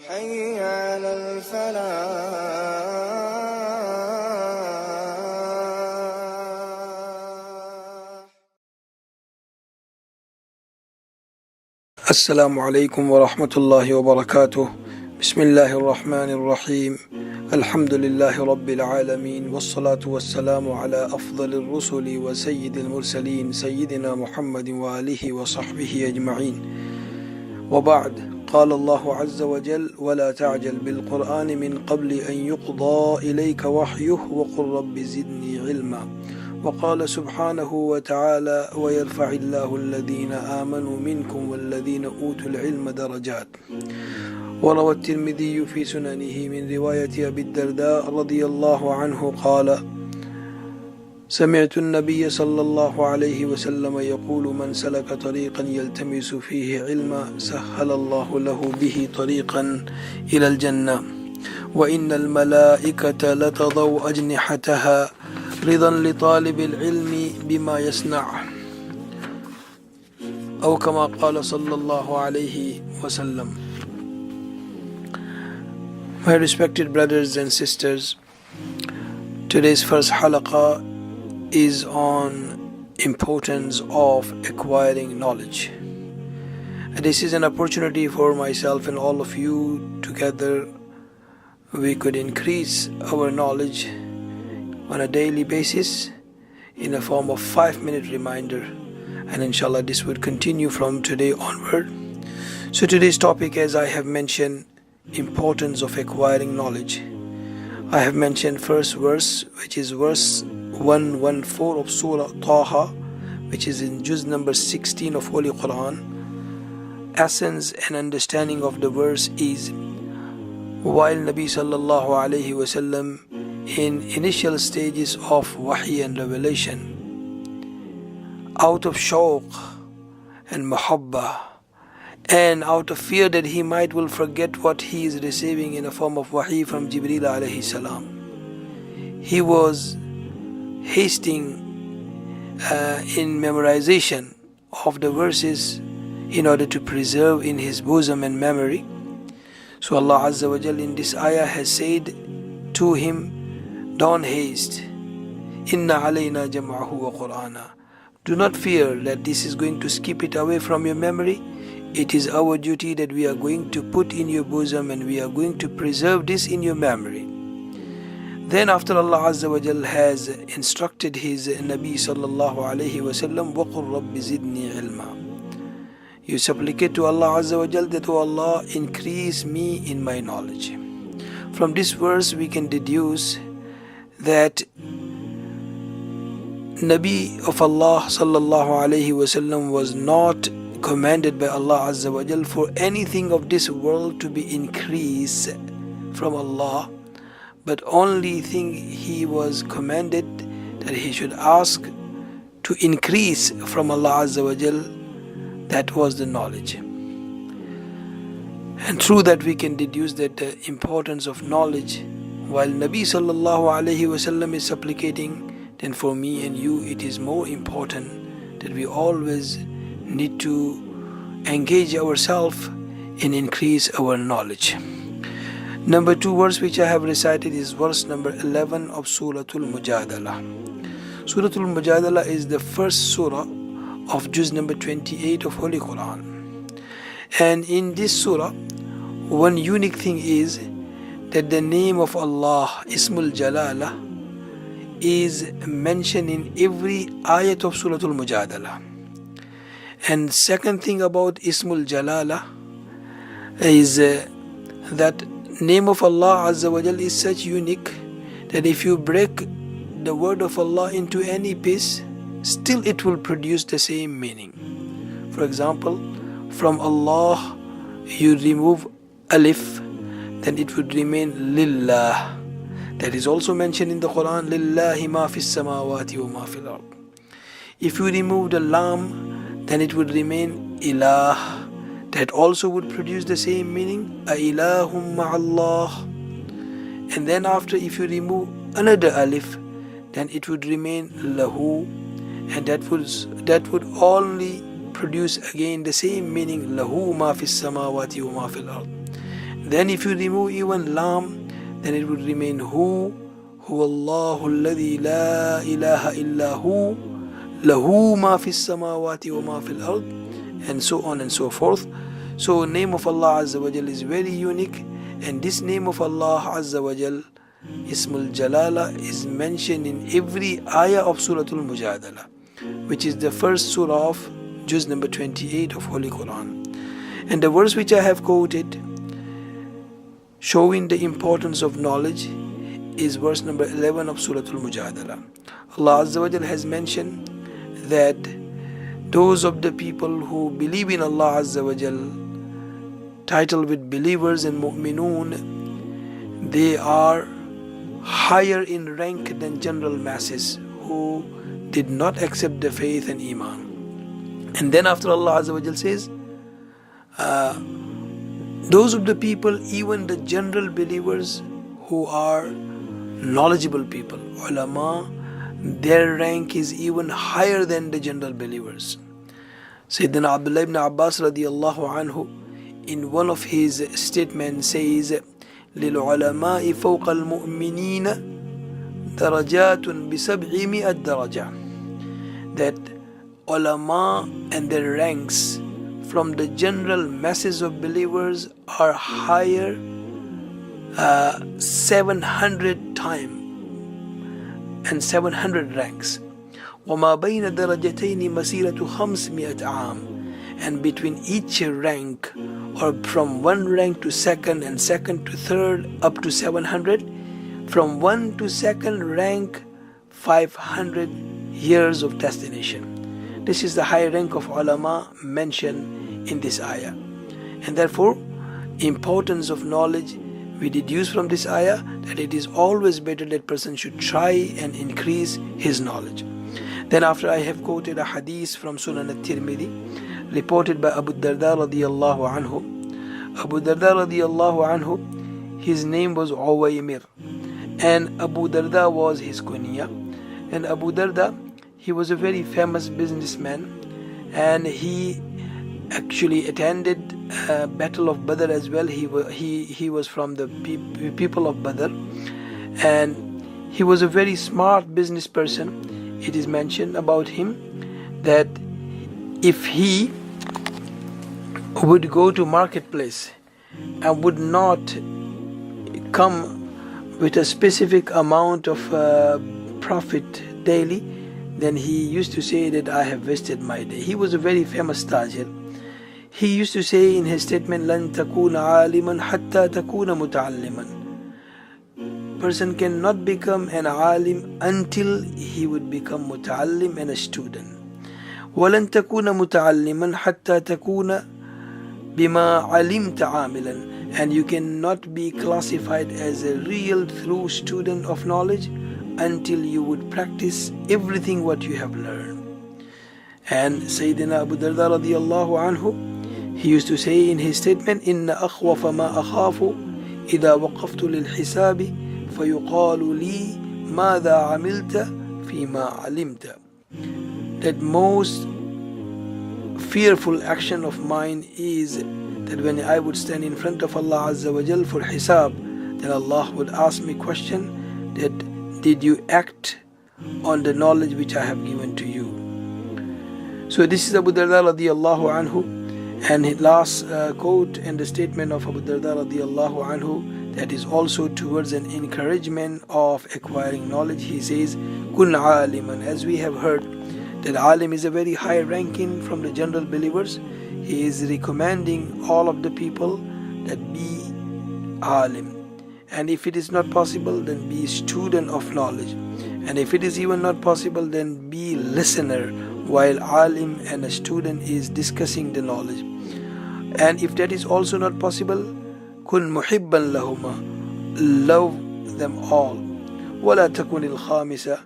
حي على الفلاح. السلام عليكم ورحمة الله وبركاته. بسم الله الرحمن الرحيم. الحمد لله رب العالمين، والصلاة والسلام على أفضل الرسل وسيد المرسلين سيدنا محمد وآله وصحبه أجمعين، وبعد. قال الله عز وجل: ولا تعجل بالقرآن من قبل أن يقضى إليك وحيه وقل رب زدني علما. وقال سبحانه وتعالى: ويرفع الله الذين آمنوا منكم والذين أوتوا العلم درجات. وروى الترمذي في سننه من رواية أبي الدرداء رضي الله عنه قال: سمعت النبي صلى الله عليه وسلم يقول: من سلك طريقا يلتمس فيه علما سهل الله له به طريقا إلى الجنة، وإن الملائكة لتضع أجنحتها رضا لطالب العلم بما يصنع، أو كما قال صلى الله عليه وسلم. My respected brothers and sisters, today's first halaqah is on importance of acquiring knowledge. This is an opportunity for myself and all of you. Together we could increase our knowledge on a daily basis in a form of 5-minute reminder, and inshallah this would continue from today onward. So today's topic, as I have mentioned, importance of acquiring knowledge. I have mentioned first verse, which is verse 114 of Surah Taha, which is in juz number 16 of Holy Quran. Essence and understanding of the verse is: while Nabi sallallahu alayhi wasallam in initial stages of wahi and revelation, out of shawq and muhabba, and out of fear that he might will forget what he is receiving in a form of wahi from Jibreel alayhi salam, he was hasting in memorization of the verses in order to preserve in his bosom and memory. So Allah Azza wa Jal in this ayah has said to him, don't haste. Inna alayna jam'ahu wa qur'ana. Do not fear that this is going to skip it away from your memory. It is our duty that we are going to put in your bosom and we are going to preserve this in your memory. Then after Allah Azza wa Jal has instructed his Nabi sallallahu alayhi wa sallam, وَقُلْ رَبِّ زِدْنِي عِلْمًا. You supplicate to Allah Azza wa Jal that, O Allah, increase me in my knowledge. From this verse we can deduce that Nabi of Allah sallallahu alayhi wa sallam was not commanded by Allah Azza wa Jal for anything of this world to be increased from Allah, but only thing he was commanded that he should ask to increase from Allah Azza wa Jal, that was the knowledge. And through that we can deduce that the importance of knowledge. While Nabi sallallahu alayhi wasallam is supplicating, then for me and you it is more important that we always need to engage ourselves and increase our knowledge. Number 2 verse which I have recited is verse number 11 of Suratul Mujadala. Suratul Mujadala is the first surah of juz number 28 of Holy Quran. And in this surah, one unique thing is that the name of Allah, Ismul Jalala, is mentioned in every ayat of Suratul Mujadala. And second thing about Ismul Jalala is that name of Allah Azza wa Jal is such unique that if you break the word of Allah into any piece, still it will produce the same meaning. For example, from Allah you remove alif, then it would remain lillah. That is also mentioned in the Quran, lillahi ma fis samawati wa ma fil ard. If you remove the lam, then it would remain ilah. That also would produce the same meaning, a ilahum ma'allah. And then after, if you remove another alif, then it would remain lahu, and that would only produce again the same meaning, lahu ma fis samawati wa ma fil ard. Then if you remove even lam, then it would remain hu. هو الله الذي لا إله إلا هو له ما في السماوات وما في الأرض, and so on and so forth. So name of Allah Azza wa Jal is very unique, and this name of Allah Azza wa Jal, Ismul Jalala, is mentioned in every ayah of Surah Al-Mujadala, which is the first surah of Juz number 28 of Holy Quran. And the verse which I have quoted showing the importance of knowledge is verse number 11 of Surah Al-Mujadala. Allah Azza wa Jal has mentioned that those of the people who believe in Allah Azza wa Jal, titled with believers and mu'minun, they are higher in rank than general masses who did not accept the faith and iman. And then after Allah Azza wa Jal says, those of the people, even the general believers who are knowledgeable people, ulama, their rank is even higher than the general believers. Sayyidina Abdullah ibn Abbas radiallahu anhu, in one of his statements, says, لِلْعُلَمَاءِ فَوْقَ الْمُؤْمِنِينَ دَرَجَاتٌ بِسَبْعِمِئَةِ دَرَجَةٍ, that ulama and their ranks from the general masses of believers are higher 700 times and 700 ranks. وَمَا بَيْنَ دَرَجَتَيْنِ مَسِيرَةُ 500 عَامٍ, and between each rank, or from one rank to second and second to third up to 700, from one to second rank 500 years of destination. This is the high rank of ulama mentioned in this ayah. And therefore, importance of knowledge, we deduce from this ayah that it is always better that person should try and increase his knowledge. Then after I have quoted a hadith from Sunan al-Tirmidhi, reported by Abu Darda radiyallahu anhu. Abu Darda radiyallahu anhu, his name was Uwaymir, and Abu Darda was his kunya. And Abu Darda, he was a very famous businessman, and he actually attended Battle of Badr as well. He was from the people of Badr, and he was a very smart business person. It is mentioned about him that if he would go to marketplace and would not come with a specific amount of profit daily, then he used to say that I have wasted my day. He was a very famous tajir. He used to say in his statement, لَن تَكُونَ عَالِمًا حَتَّى تَكُونَ مُتَعَلِّمًا. Person cannot become an alim until he would become muta'allim and a student. وَلَن تَكُونَ مُتَعَلِّمًا حَتَّى تَكُونَ بِمَا عَلِمْتَ عَامِلًا. And you cannot be classified as a real true student of knowledge until you would practice everything what you have learned. And Sayyidina Abu Darda radiyallahu anhu, he used to say in his statement, إِنَّ أَخْوَفَ مَا أَخَافُ إِذَا وَقَفْتُ لِلْحِسَابِ فَيُقَالُ لِي مَاذَا عَمِلْتَ فِي مَا عَلِمْتَ. That most fearful action of mine is that when I would stand in front of Allah Azza wa Jal for hisab, then Allah would ask me question that did you act on the knowledge which I have given to you. So this is Abu Darda radiyallahu anhu, and his last quote and the statement of Abu Darda radiyallahu anhu, that is also towards an encouragement of acquiring knowledge. He says, Kun aliman, as we have heard that alim is a very high ranking from the general believers. He is recommending all of the people that be alim. And if it is not possible, then be student of knowledge. And if it is even not possible, then be listener while alim and a student is discussing the knowledge. And if that is also not possible, kun muhibban lahuma, love them all. Wala takunil khamisa,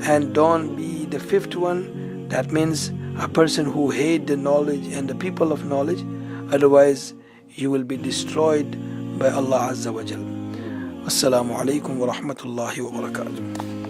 and don't be the fifth one. That means a person who hates the knowledge and the people of knowledge. Otherwise, you will be destroyed by Allah Azza wa Jal. Assalamu alaikum wa rahmatullahi wa barakatuh.